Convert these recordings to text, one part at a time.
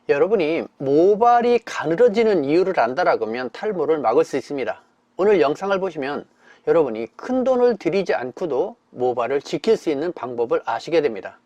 여러분이 모발이 가늘어지는 이유를 안다라고 하면 탈모를 막을 수 있습니다. 오늘 영상을 보시면 여러분이 큰 돈을 들이지 않고도 모발을 지킬 수 있는 방법을 아시게 됩니다.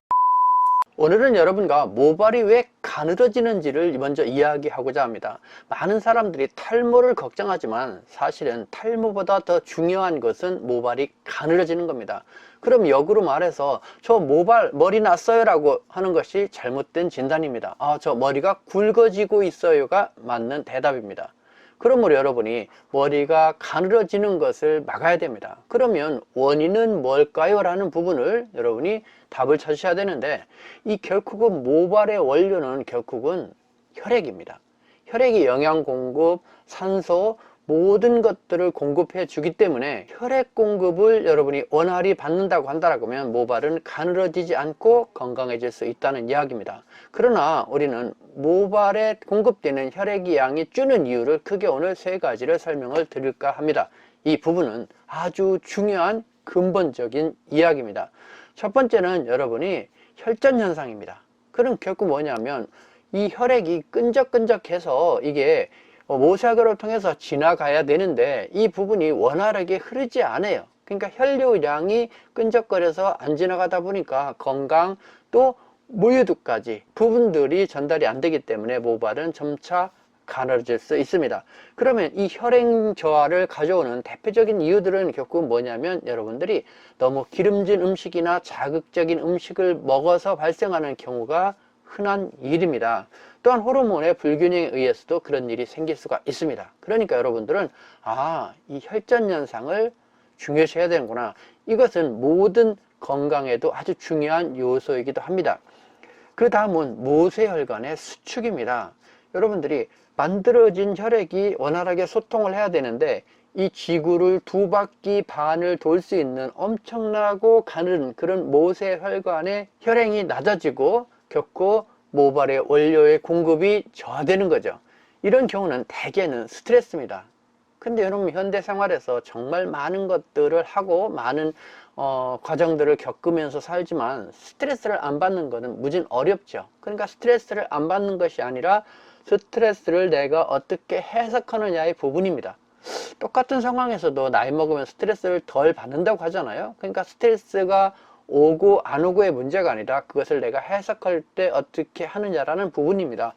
오늘은 여러분과 모발이 왜 가늘어지는지를 먼저 이야기하고자 합니다. 많은 사람들이 탈모를 걱정하지만 사실은 탈모보다 더 중요한 것은 모발이 가늘어지는 겁니다. 그럼 역으로 말해서 저 모발 머리 났어요 라고 하는 것이 잘못된 진단입니다. 저 머리가 굵어지고 있어요가 맞는 대답입니다. 그러므로 여러분이 머리가 가늘어지는 것을 막아야 됩니다. 그러면 원인은 뭘까요? 라는 부분을 여러분이 답을 찾으셔야 되는데, 이 결국은 모발의 원료는 결국은 혈액입니다. 혈액이 영양 공급, 산소, 모든 것들을 공급해 주기 때문에 혈액 공급을 여러분이 원활히 받는다고 한다고 하면 모발은 가늘어지지 않고 건강해질 수 있다는 이야기입니다. 그러나 우리는 모발에 공급되는 혈액의 양이 줄는 이유를 크게 오늘 세 가지를 설명을 드릴까 합니다. 이 부분은 아주 중요한 근본적인 이야기입니다. 첫 번째는 여러분이 혈전 현상입니다. 그럼 결국 뭐냐면 이 혈액이 끈적끈적해서 이게 모세혈관을 통해서 지나가야 되는데 이 부분이 원활하게 흐르지 않아요. 그러니까 혈류량이 끈적거려서 안 지나가다 보니까 건강 또 모유두까지 부분들이 전달이 안 되기 때문에 모발은 점차 가늘어질 수 있습니다. 그러면 이 혈행 저하를 가져오는 대표적인 이유들은 결국 뭐냐면 여러분들이 너무 기름진 음식이나 자극적인 음식을 먹어서 발생하는 경우가 흔한 일입니다. 또한 호르몬의 불균형에 의해서도 그런 일이 생길 수가 있습니다. 그러니까 여러분들은 이 혈전 현상을 중요시해야 되는구나. 이것은 모든 건강에도 아주 중요한 요소이기도 합니다. 그 다음은 모세혈관의 수축입니다. 여러분들이 만들어진 혈액이 원활하게 소통을 해야 되는데 이 지구를 2바퀴 반을 돌 수 있는 엄청나고 가는 그런 모세혈관의 혈행이 낮아지고 결코 모발의 원료의 공급이 저하되는 거죠. 이런 경우는 대개는 스트레스입니다. 근데 여러분 현대 생활에서 정말 많은 것들을 하고 많은 과정들을 겪으면서 살지만 스트레스를 안 받는 것은 무진 어렵죠. 그러니까 스트레스를 안 받는 것이 아니라 스트레스를 내가 어떻게 해석하느냐의 부분입니다. 똑같은 상황에서도 나이 먹으면 스트레스를 덜 받는다고 하잖아요. 그러니까 스트레스가 오고 안 오고의 문제가 아니라 그것을 내가 해석할 때 어떻게 하느냐라는 부분입니다.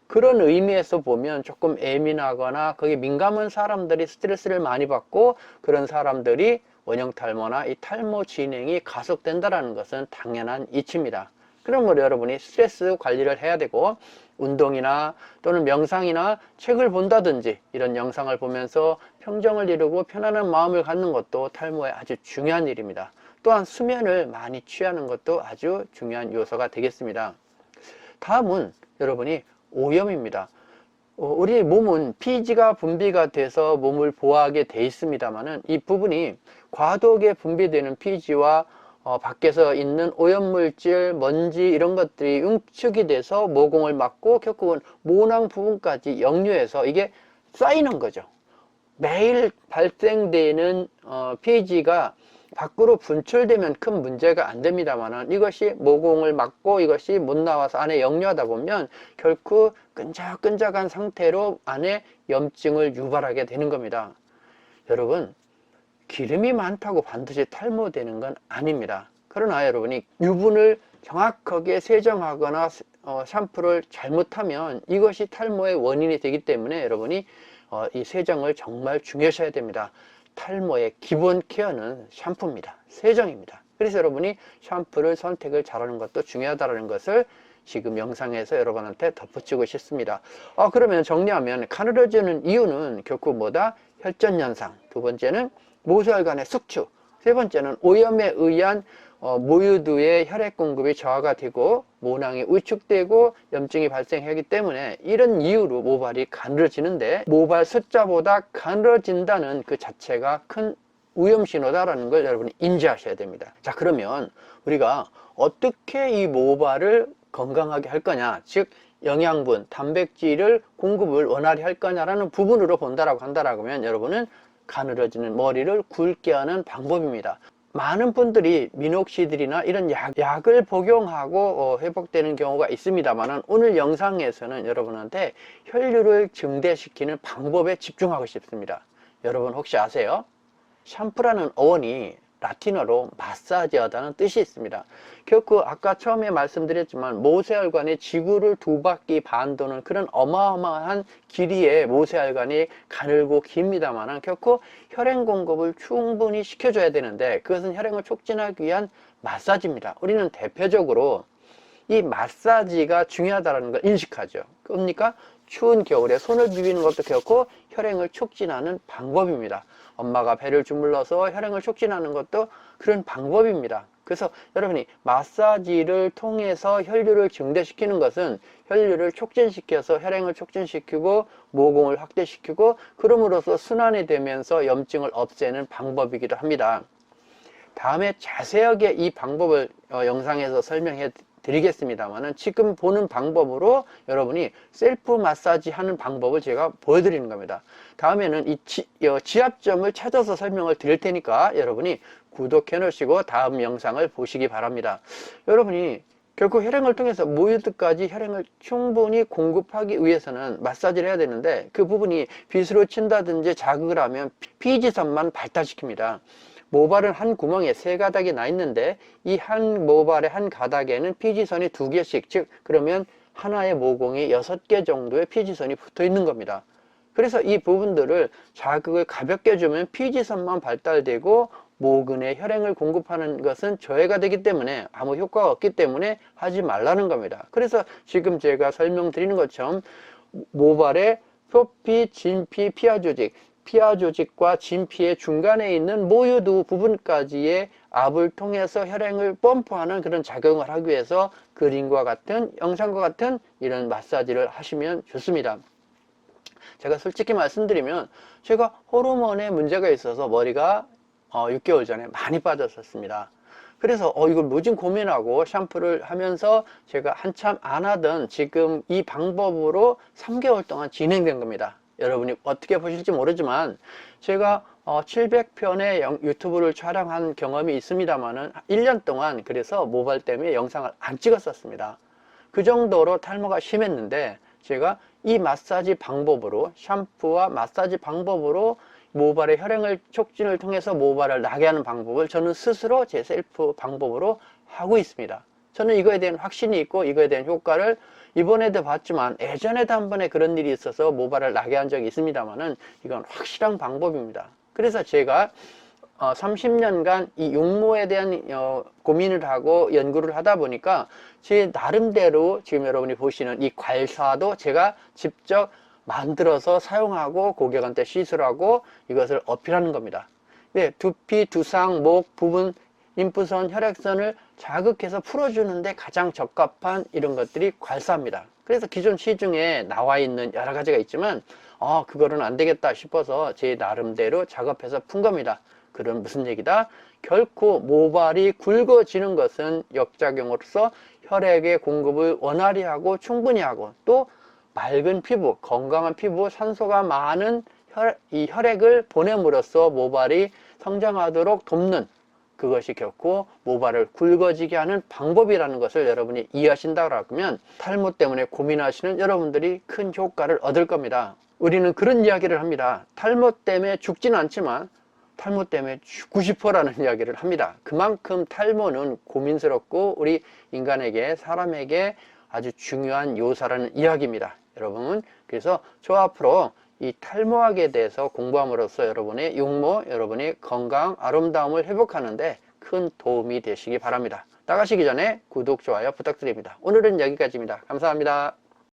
그런 의미에서 보면 조금 예민하거나 거기 민감한 사람들이 스트레스를 많이 받고 그런 사람들이 원형 탈모나 이 탈모 진행이 가속된다는 것은 당연한 이치입니다. 그러므로 여러분이 스트레스 관리를 해야 되고 운동이나 또는 명상이나 책을 본다든지 이런 영상을 보면서 평정을 이루고 편안한 마음을 갖는 것도 탈모에 아주 중요한 일입니다. 또한 수면을 많이 취하는 것도 아주 중요한 요소가 되겠습니다. 다음은 여러분이 오염입니다. 우리 몸은 피지가 분비가 돼서 몸을 보호하게 돼 있습니다만은 이 부분이 과도하게 분비되는 피지와 밖에서 있는 오염물질, 먼지 이런 것들이 응축이 돼서 모공을 막고 결국은 모낭 부분까지 역류해서 이게 쌓이는 거죠. 매일 발생되는 피지가 밖으로 분출되면 큰 문제가 안 됩니다만 이것이 모공을 막고 이것이 못 나와서 안에 역류하다 보면 결코 끈적끈적한 상태로 안에 염증을 유발하게 되는 겁니다. 여러분, 기름이 많다고 반드시 탈모되는 건 아닙니다. 그러나 여러분이 유분을 정확하게 세정하거나 샴푸를 잘못하면 이것이 탈모의 원인이 되기 때문에 여러분이 이 세정을 정말 중요시해야 됩니다. 탈모의 기본 케어는 샴푸입니다. 세정입니다. 그래서 여러분이 샴푸를 선택을 잘하는 것도 중요하다는 것을 지금 영상에서 여러분한테 덧붙이고 싶습니다. 그러면 정리하면 가늘어지는 이유는 결국 뭐다? 혈전 현상. 두 번째는 모세혈관의 숙축. 세 번째는 오염에 의한 모유두의 혈액 공급이 저하가 되고 모낭이 위축되고 염증이 발생하기 때문에 이런 이유로 모발이 가늘어지는데 모발 숫자보다 가늘어진다는 그 자체가 큰 위험 신호다라는 걸 여러분이 인지하셔야 됩니다. 자, 그러면 우리가 어떻게 이 모발을 건강하게 할 거냐, 즉 영양분, 단백질을 공급을 원활히 할 거냐라는 부분으로 본다라고 한다라고 하면 여러분은 가늘어지는 머리를 굵게 하는 방법입니다. 많은 분들이 미녹시딜이나 이런 약을 복용하고 회복되는 경우가 있습니다만, 오늘 영상에서는 여러분한테 혈류를 증대시키는 방법에 집중하고 싶습니다. 여러분 혹시 아세요? 샴푸라는 어원이 라틴어로 마사지하다는 뜻이 있습니다. 결코 아까 처음에 말씀드렸지만 모세혈관이 지구를 2바퀴 반 도는 그런 어마어마한 길이의 모세혈관이 가늘고 깁니다만, 결코 혈행 공급을 충분히 시켜줘야 되는데, 그것은 혈행을 촉진하기 위한 마사지입니다. 우리는 대표적으로 이 마사지가 중요하다는 걸 인식하죠. 그러니까 추운 겨울에 손을 비비는 것도 결코 혈행을 촉진하는 방법입니다. 엄마가 배를 주물러서 혈행을 촉진하는 것도 그런 방법입니다. 그래서 여러분이 마사지를 통해서 혈류를 증대시키는 것은 혈류를 촉진시켜서 혈행을 촉진시키고 모공을 확대시키고, 그럼으로써 순환이 되면서 염증을 없애는 방법이기도 합니다. 다음에 자세하게 이 방법을 영상에서 설명해 드리겠습니다만은, 지금 보는 방법으로 여러분이 셀프 마사지 하는 방법을 제가 보여드리는 겁니다. 다음에는 이 지압점을 찾아서 설명을 드릴 테니까 여러분이 구독해 놓으시고 다음 영상을 보시기 바랍니다. 여러분이 결국 혈행을 통해서 모유들까지 혈행을 충분히 공급하기 위해서는 마사지를 해야 되는데, 그 부분이 빗으로 친다든지 자극을 하면 피지선만 발달시킵니다. 모발은 한 구멍에 3가닥이 나 있는데, 이 한 모발의 한 가닥에는 피지선이 2개씩, 즉 그러면 하나의 모공이 6개 정도의 피지선이 붙어 있는 겁니다. 그래서 이 부분들을 자극을 가볍게 주면 피지선만 발달되고 모근에 혈행을 공급하는 것은 저해가 되기 때문에 아무 효과가 없기 때문에 하지 말라는 겁니다. 그래서 지금 제가 설명드리는 것처럼 모발의 표피, 진피, 피하 조직, 피하 조직과 진피의 중간에 있는 모유두 부분까지의 압을 통해서 혈행을 펌프하는 그런 작용을 하기 위해서 그림과 같은, 영상과 같은 이런 마사지를 하시면 좋습니다. 제가 솔직히 말씀드리면, 제가 호르몬에 문제가 있어서 머리가 6개월 전에 많이 빠졌었습니다. 그래서 이걸 무진 고민하고 샴푸를 하면서 제가 한참 안 하던 지금 이 방법으로 3개월 동안 진행된 겁니다. 여러분이 어떻게 보실지 모르지만, 제가 700편의 유튜브를 촬영한 경험이 있습니다만은 1년 동안 그래서 모발 때문에 영상을 안 찍었었습니다. 그 정도로 탈모가 심했는데, 제가 이 마사지 방법으로, 샴푸와 마사지 방법으로 모발의 혈행을 촉진을 통해서 모발을 나게 하는 방법을 저는 스스로 제 셀프 방법으로 하고 있습니다. 저는 이거에 대한 확신이 있고 이거에 대한 효과를 이번에도 봤지만 예전에도 한 번에 그런 일이 있어서 모발을 나게 한 적이 있습니다만은, 이건 확실한 방법입니다. 그래서 제가 30년간 이 용모에 대한 고민을 하고 연구를 하다 보니까 제 나름대로 지금 여러분이 보시는 이 괄사도 제가 직접 만들어서 사용하고 고객한테 시술하고 이것을 어필하는 겁니다. 네, 두피, 두상, 목 부분, 림프선, 혈액선을 자극해서 풀어주는데 가장 적합한 이런 것들이 괄사입니다. 그래서 기존 시중에 나와 있는 여러 가지가 있지만 그거는 안 되겠다 싶어서 제 나름대로 작업해서 푼 겁니다. 그럼 무슨 얘기다? 결코 모발이 굵어지는 것은 역작용으로서 혈액의 공급을 원활히 하고 충분히 하고, 또 맑은 피부, 건강한 피부, 산소가 많은 이 혈액을 보냄으로써 모발이 성장하도록 돕는, 그것이 결코 모발을 굵어지게 하는 방법이라는 것을 여러분이 이해하신다고 하면 탈모 때문에 고민하시는 여러분들이 큰 효과를 얻을 겁니다. 우리는 그런 이야기를 합니다. 탈모 때문에 죽지는 않지만 탈모 때문에 죽고 싶어라는 이야기를 합니다. 그만큼 탈모는 고민스럽고 우리 인간에게, 사람에게 아주 중요한 요소라는 이야기입니다. 여러분, 그래서 저 앞으로 이 탈모학에 대해서 공부함으로써 여러분의 용모, 여러분의 건강, 아름다움을 회복하는데 큰 도움이 되시기 바랍니다. 나가시기 전에 구독, 좋아요 부탁드립니다. 오늘은 여기까지입니다. 감사합니다.